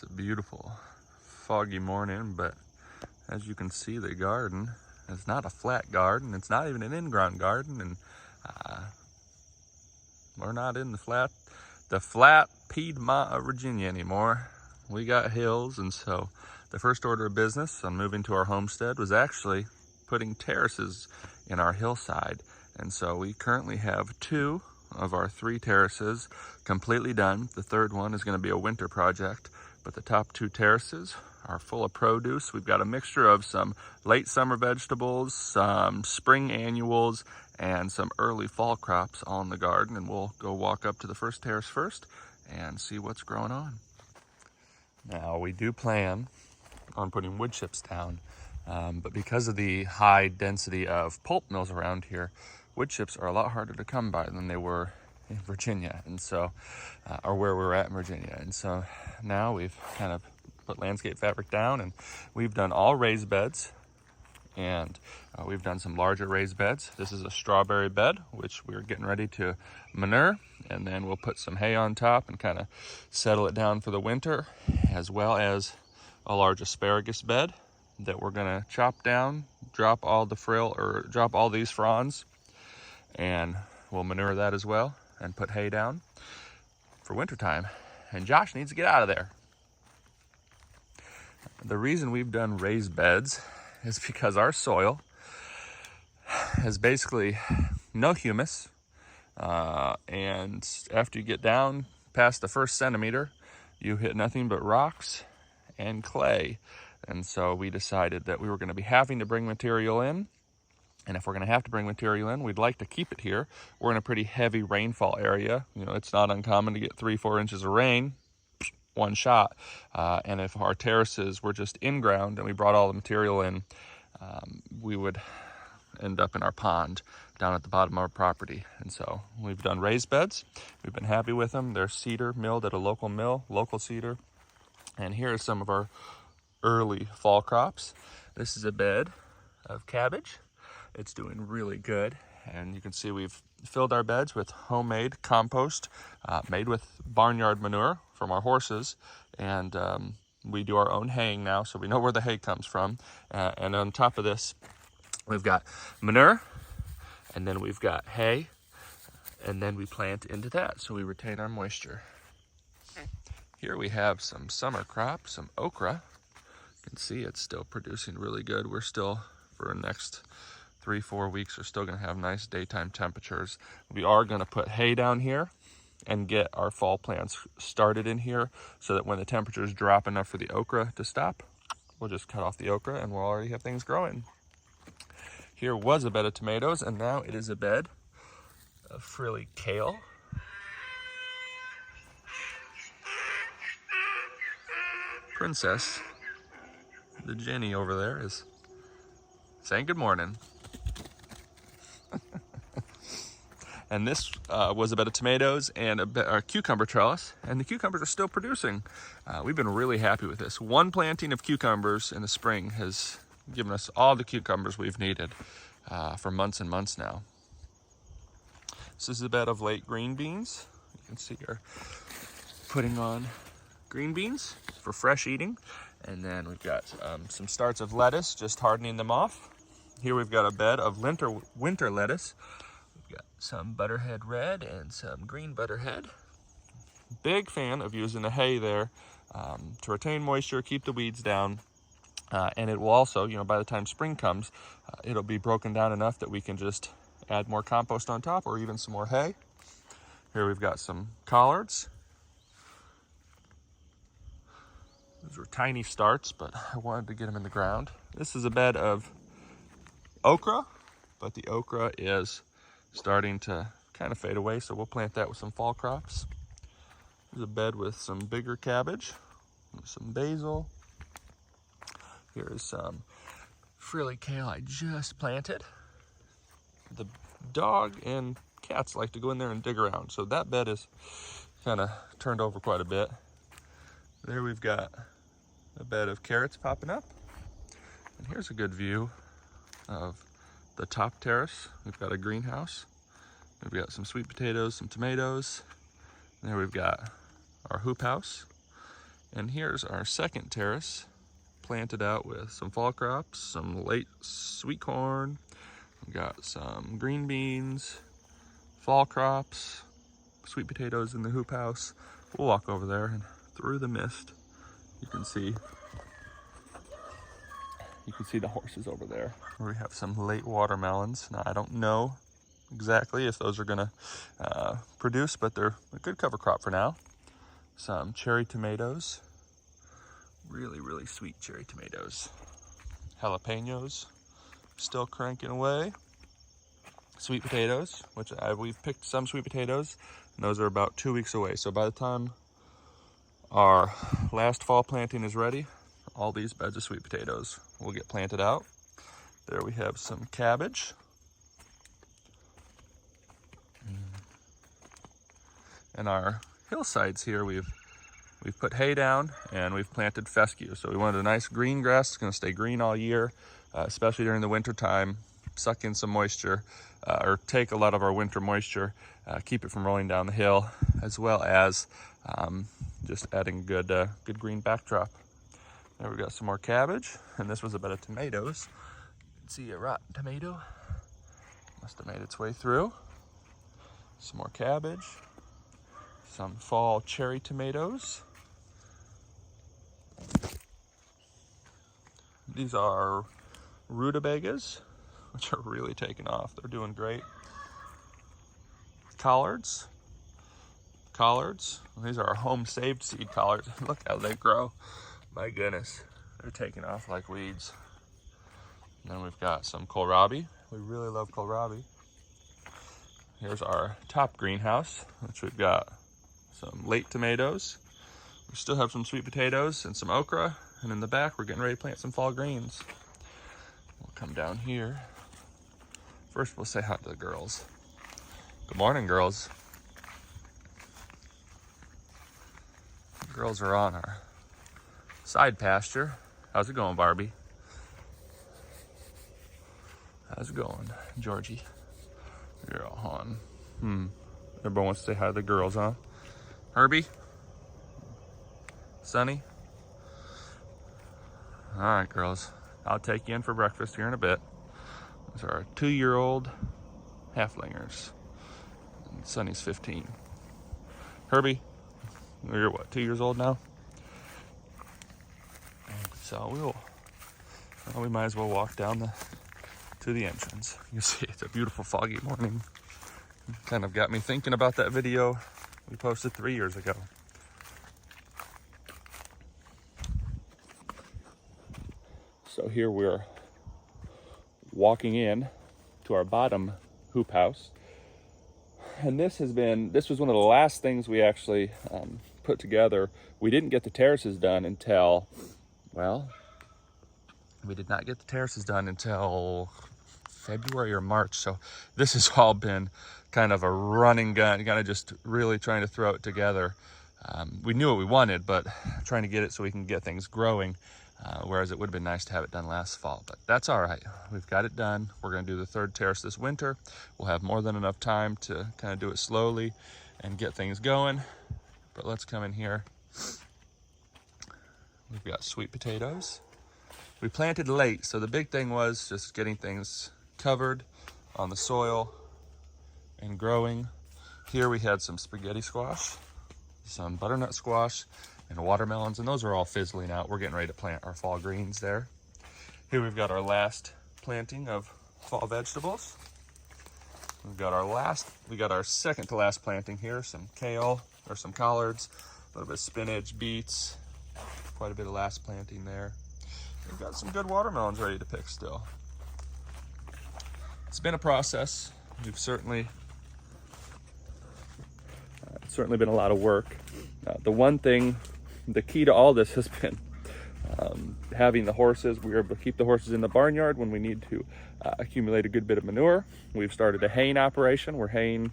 It's a beautiful foggy morning, but as you can see, the garden is not a flat garden. It's not even an in-ground garden, and we're not in the flat Piedmont of Virginia anymore. We got hills, and so the first order of business on moving to our homestead was actually putting terraces in our hillside. And so we currently have 2 of our 3 terraces completely done. The third one is going to be a winter project, but the top 2 terraces are full of produce. We've got a mixture of some late summer vegetables, some spring annuals, and some early fall crops all in the garden. And we'll go walk up to the first terrace first and see what's growing on. Now, we do plan on putting wood chips down, but because of the high density of pulp mills around here, wood chips are a lot harder to come by than they were in Virginia, and so, or where we're at in Virginia. And so now we've kind of put landscape fabric down, and we've done all raised beds, and we've done some larger raised beds. This is a strawberry bed, which we're getting ready to manure, and then we'll put some hay on top and kind of settle it down for the winter, as well as a large asparagus bed that we're gonna chop down, drop all these fronds, and we'll manure that as well and put hay down for wintertime. And Josh needs to get out of there. The reason we've done raised beds is because our soil has basically no humus, and after you get down past the first centimeter, you hit nothing but rocks and clay. And so we decided that we were going to be having to bring material in, and if we're going to have to bring material in, we'd like to keep it here. We're in a pretty heavy rainfall area. You know, it's not uncommon to get 3-4 inches of rain one shot, and if our terraces were just in ground and we brought all the material in, we would end up in our pond down at the bottom of our property. And so we've done raised beds. We've been happy with them. They're cedar milled at a local mill, local cedar. And here are some of our early fall crops. This is a bed of cabbage. It's doing really good, and you can see we've filled our beds with homemade compost made with barnyard manure from our horses, and we do our own haying now, so we know where the hay comes from. And on top of this, we've got manure, and then we've got hay, and then we plant into that, so we retain our moisture. Here we have some summer crops, some okra. You can see it's still producing really good. We're still, for the next 3-4 weeks, we're still going to have nice daytime temperatures. We are going to put hay down here and get our fall plants started in here, so that when the temperatures drop enough for the okra to stop, we'll just cut off the okra and we'll already have things growing. Here was a bed of tomatoes, and now it is a bed of frilly kale. Princess, the Jenny over there, is saying good morning. And this was a bed of tomatoes and a cucumber trellis, and the cucumbers are still producing. We've been really happy with this. One planting of cucumbers in the spring has given us all the cucumbers we've needed for months and months now. This is a bed of late green beans. You can see we're putting on green beans for fresh eating. And then we've got some starts of lettuce, just hardening them off. Here we've got a bed of winter lettuce. We've got some butterhead red and some green butterhead. Big fan of using the hay there to retain moisture, keep the weeds down. And it will also, you know, by the time spring comes, it'll be broken down enough that we can just add more compost on top, or even some more hay. Here we've got some collards. Those were tiny starts, but I wanted to get them in the ground. This is a bed of okra, but the okra is starting to kind of fade away, so we'll plant that with some fall crops. There's a bed with some bigger cabbage, some basil. Here's some frilly kale I just planted. The dog and cats like to go in there and dig around, so that bed is kind of turned over quite a bit. There we've got a bed of carrots popping up. And here's a good view of the top terrace. We've got a greenhouse. We've got some sweet potatoes, some tomatoes. There we've got our hoop house. And here's our second terrace, planted out with some fall crops, some late sweet corn. We've got some green beans, fall crops, sweet potatoes in the hoop house. We'll walk over there, and through the mist, you can see the horses over there. We have some late watermelons. Now, I don't know exactly if those are gonna produce, but they're a good cover crop for now. Some cherry tomatoes, really, really sweet cherry tomatoes. Jalapenos, still cranking away. Sweet potatoes, which we've picked some sweet potatoes, and those are about 2 weeks away. So by the time our last fall planting is ready, all these beds of sweet potatoes will get planted out. There we have some cabbage. And our hillsides here, we've put hay down and we've planted fescue. So we wanted a nice green grass. It's going to stay green all year, especially during the winter time. Suck in some moisture, or take a lot of our winter moisture, keep it from rolling down the hill, as well as just adding good green backdrop. There we got some more cabbage, and this was a bed of tomatoes. You can see a rotten tomato. Must have made its way through. Some more cabbage. Some fall cherry tomatoes. These are rutabagas, which are really taking off. They're doing great. Collards. These are our home saved seed collards. Look how they grow. My goodness, they're taking off like weeds. And then we've got some kohlrabi. We really love kohlrabi. Here's our top greenhouse, which we've got some late tomatoes. We still have some sweet potatoes and some okra. And in the back, we're getting ready to plant some fall greens. We'll come down here. First, we'll say hi to the girls. Good morning, girls. The girls are on our side pasture. How's it going, Barbie? How's it going, Georgie? You're all on. Everyone wants to say hi to the girls, huh? Herbie? Sonny? All right, girls. I'll take you in for breakfast here in a bit. These are our 2-year-old halflingers. And Sonny's 15. Herbie, you're what, 2 years old now? So we might as well walk down to the entrance. You see, it's a beautiful foggy morning. Kind of got me thinking about that video we posted 3 years ago. So here we're walking in to our bottom hoop house. And this was one of the last things we actually put together. We didn't get the terraces done until, we did not get the terraces done until February or March. So this has all been kind of a running gun, kind of just really trying to throw it together. We knew what we wanted, but trying to get it so we can get things growing. Whereas it would have been nice to have it done last fall, but that's all right. We've got it done. We're going to do the third terrace this winter. We'll have more than enough time to kind of do it slowly and get things going. But let's come in here. We've got sweet potatoes. We planted late, so the big thing was just getting things covered on the soil and growing. Here we had some spaghetti squash, some butternut squash, and watermelons, and those are all fizzling out. We're getting ready to plant our fall greens there. Here we've got our last planting of fall vegetables. We got our second to last planting here, some kale or some collards, a little bit of spinach, beets, quite a bit of last planting there. We've got some good watermelons ready to pick still. It's been a process. We've certainly been a lot of work. The key to all this has been having the horses. We're able to keep the horses in the barnyard when we need to accumulate a good bit of manure. We've started a haying operation. We're haying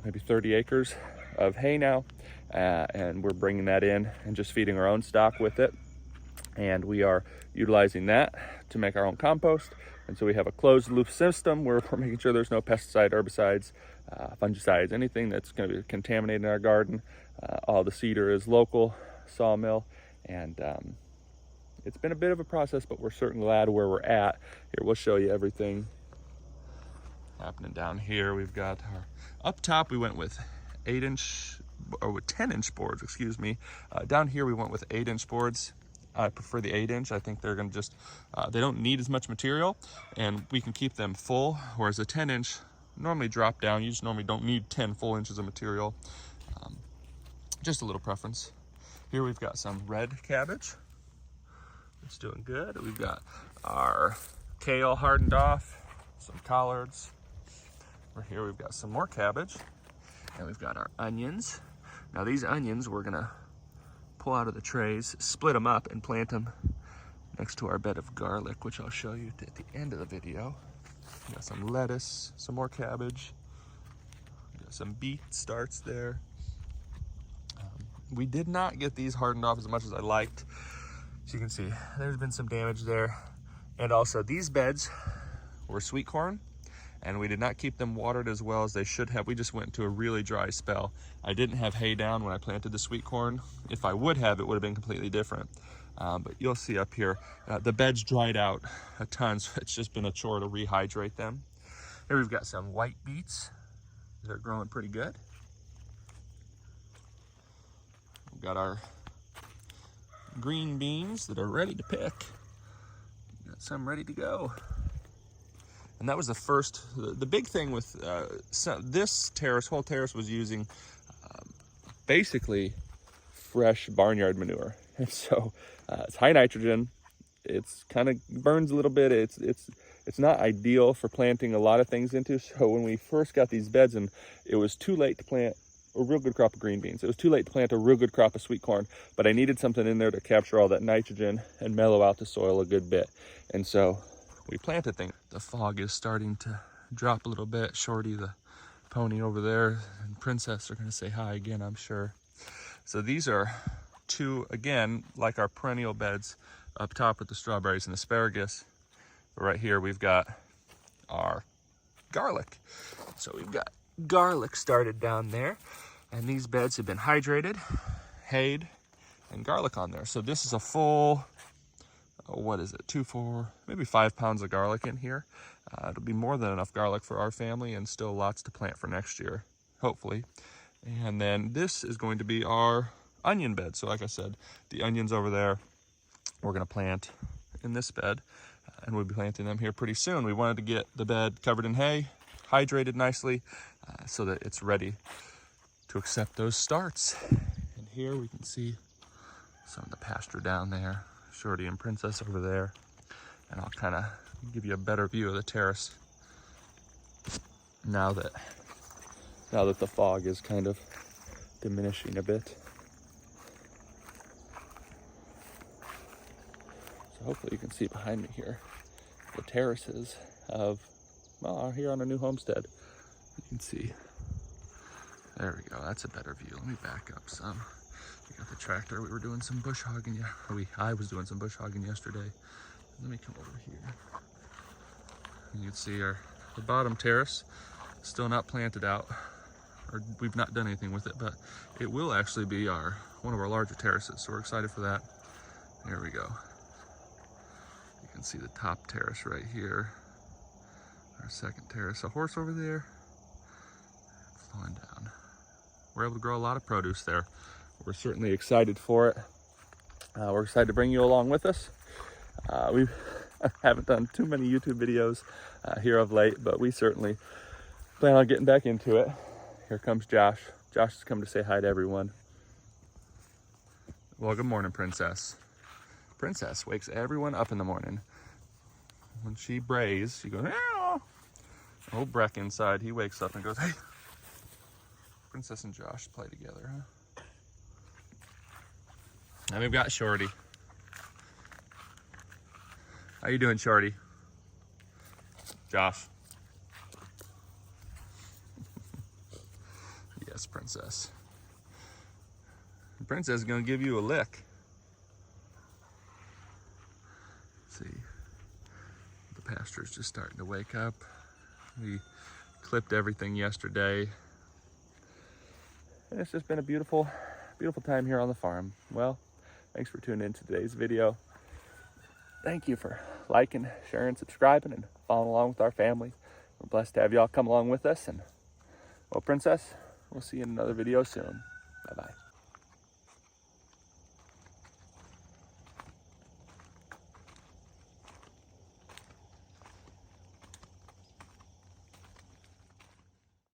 maybe 30 acres of hay now, and we're bringing that in and just feeding our own stock with it. And we are utilizing that to make our own compost. And so we have a closed loop system where we're making sure there's no pesticide, herbicides, fungicides, anything that's going to be contaminating our garden. All the cedar is local, sawmill, and it's been a bit of a process, but we're certainly glad where we're at. Here, we'll show you everything happening down here. We've got our, up top we went with 8-inch, or with 10-inch boards, excuse me. Down here we went with 8-inch boards. I prefer the 8-inch. I think they're gonna just, they don't need as much material, and we can keep them full, whereas a 10-inch normally drop down. You just normally don't need 10 full inches of material. Just a little preference. Here we've got some red cabbage. It's doing good. We've got our kale hardened off, some collards. Over here we've got some more cabbage, and we've got our onions. Now these onions we're gonna pull out of the trays, split them up, and plant them next to our bed of garlic, which I'll show you at the end of the video. We got some lettuce, some more cabbage. We got some beet starts there. We did not get these hardened off as much as I liked. As you can see, there's been some damage there. And also these beds were sweet corn, and we did not keep them watered as well as they should have. We just went into a really dry spell. I didn't have hay down when I planted the sweet corn. If I would have, it would have been completely different. But you'll see up here, the beds dried out a ton, so it's just been a chore to rehydrate them. Here we've got some white beets. They're growing pretty good. We've got our green beans that are ready to pick. Got some ready to go. And that was the first, the big thing with this terrace, whole terrace was using basically fresh barnyard manure. And so it's high nitrogen. It's kind of burns a little bit. It's not ideal for planting a lot of things into. So when we first got these beds in, it was too late to plant a real good crop of green beans. It was too late to plant a real good crop of sweet corn, but I needed something in there to capture all that nitrogen and mellow out the soil a good bit. And so we planted things. The fog is starting to drop a little bit. Shorty, the pony over there, and Princess are gonna say hi again, I'm sure. So these are two, again, like our perennial beds up top with the strawberries and asparagus. But right here we've got our garlic. So we've got garlic started down there, and these beds have been hydrated, hayed, and garlic on there. So this is a full, what is it, 4, maybe 5 pounds of garlic in here. It'll be more than enough garlic for our family, and still lots to plant for next year, hopefully. And then this is going to be our onion bed. So like I said, the onions over there, we're gonna plant in this bed, and we'll be planting them here pretty soon. We wanted to get the bed covered in hay, hydrated nicely, so that it's ready to accept those starts. And here we can see some of the pasture down there, Shorty and Princess over there. And I'll kind of give you a better view of the terrace now that the fog is kind of diminishing a bit. So hopefully you can see behind me here the terraces of, well, here on a new homestead. You can see, there we go, that's a better view. Let me back up some. We got the tractor. We were doing some bush hogging. I was doing some bush hogging yesterday. Let me come over here. You can see the bottom terrace still not planted out, or we've not done anything with it, but it will actually be one of our larger terraces. So we're excited for that. There we go. You can see the top terrace right here. Our second terrace. A horse over there. Flowing down. We're able to grow a lot of produce there. We're certainly excited for it. We're excited to bring you along with us. We haven't done too many YouTube videos here of late, but we certainly plan on getting back into it. Here comes Josh. Josh has come to say hi to everyone. Well, good morning, Princess. Princess wakes everyone up in the morning. When she brays, she goes, meow. Old Breck inside, he wakes up and goes, hey. Princess and Josh play together, huh? And we've got Shorty. How you doing, Shorty? Josh. Yes, Princess. The Princess is gonna give you a lick. Let's see. The pasture's just starting to wake up. We clipped everything yesterday. And it's just been a beautiful beautiful time here on the farm. Well, thanks for tuning in to today's video. Thank you for liking, sharing, subscribing, and following along with our family. We're blessed to have y'all come along with us. And well, Princess, we'll see you in another video soon. Bye-bye.